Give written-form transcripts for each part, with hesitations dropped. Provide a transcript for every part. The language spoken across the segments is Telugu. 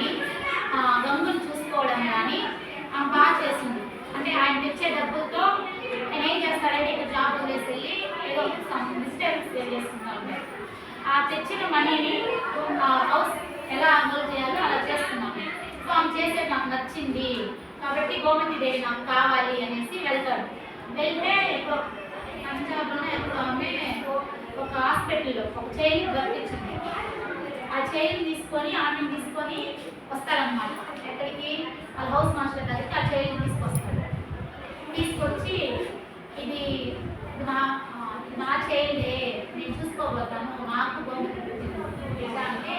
కానీ గమ్మును చూసుకోవడం కానీ బాగా చేసింది. అంటే ఆయన తెచ్చే డబ్బులతో నేను ఏం చేస్తానంటే ఇక్కడ జాబ్ వదిలేసి వెళ్ళి ఏదో మిస్టేక్స్ చేసుకుంటాను. ఆ తెచ్చిన మనీని హౌస్ ఎలా అమలు చేయాలో అలా చేస్తున్నాను. సో ఆమె చేసేది నాకు నచ్చింది కాబట్టి గోమతి దేవి నాకు కావాలి అనేసి వెళ్తాడు. వెళ్తే పంజాబ్లో ఎప్పుడు ఆమె ఒక హాస్పిటల్లో ఒక చైన్ దొరికించింది. ఆ చైన్ తీసుకొని ఆమెను తీసుకొని వస్తారనమాట. ఎక్కడికి వాళ్ళ హౌస్ మాస్టర్ దగ్గరికి ఆ చైన్ తీసుకొస్తాడు. తీసుకొచ్చి ఇది నా చైన్లే నేను చూసుకోబోతాను, నాకు గోమతి అంటే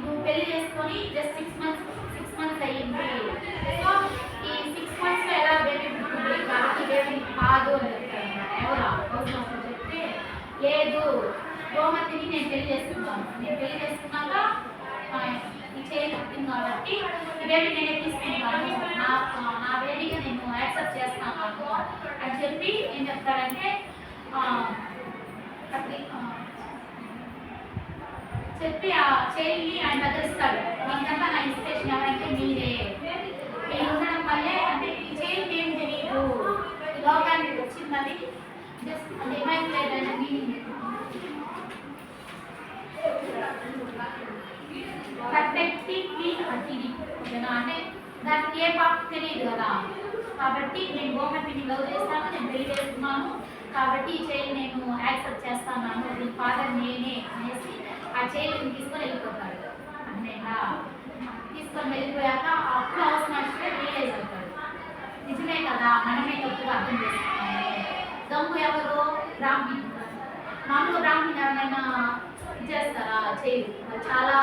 నువ్వు పెళ్లి చేసుకొని జస్ట్ 6 months అయ్యింది. సో ఈ 6 months ఎలా బేబీ పుట్టింది కాబట్టి బేబీ కాదు అని చెప్తారు. ఎవరా హౌస్ మాస్టర్ చెప్తే లేదు గోమతిని నేను పెళ్లి చేసుకున్నాను, నేను పెళ్లి చేసుకున్నాక ఈ చైన్ పుట్టింది కాబట్టి ఈ బేబీ నేనే తీసుకుంటాను, నా బేబీగా నేను యాక్సెప్ట్ చేస్తాను అని చెప్పి ఏం చెప్తారంటే చెప్పి ఆ చైల్ని ఆయన దగ్గర ఇస్తాడు. మీకంతా నా ఇన్స్పిరేషన్ ఎవరంటే మీరే, మీరు ఉండడం వల్లే అంటే ఈ చైల్డ్ ఏం తెలియదు, ఈ లోకానికి వచ్చిందని జస్ట్ డిమైన్లెడ్ అనే మీనింగ్. పర్ఫెక్ట్లీ అతిథి అంటే దానికి ఏ పాప తెలియదు కదా. కాబట్టి నేను గోమతిని లవ్ చేస్తాను, నేను పెళ్లి చేస్తున్నాను కాబట్టి ఈ చైల్డ్ నేను యాక్సెప్ట్ చేస్తాను, దీని ఫాదర్ నేనే అనేసి ఆ చైల్డ్ని తీసుకొని వెళ్ళిపోతాడు. అన్నయ్య తీసుకొని వెళ్ళిపోయాక అప్పుడు హౌస్ మాస్టర్ రియలైజ్ అవుతాడు, నిజమే కదా మనమే తప్పుగా అర్థం చేసుకున్నాము. దమ్ము ఎవరు బ్రాహ్మణుడు, మామూలు బ్రాహ్మణుడు ఎవరైనా చేస్తారా చేయరు, చాలా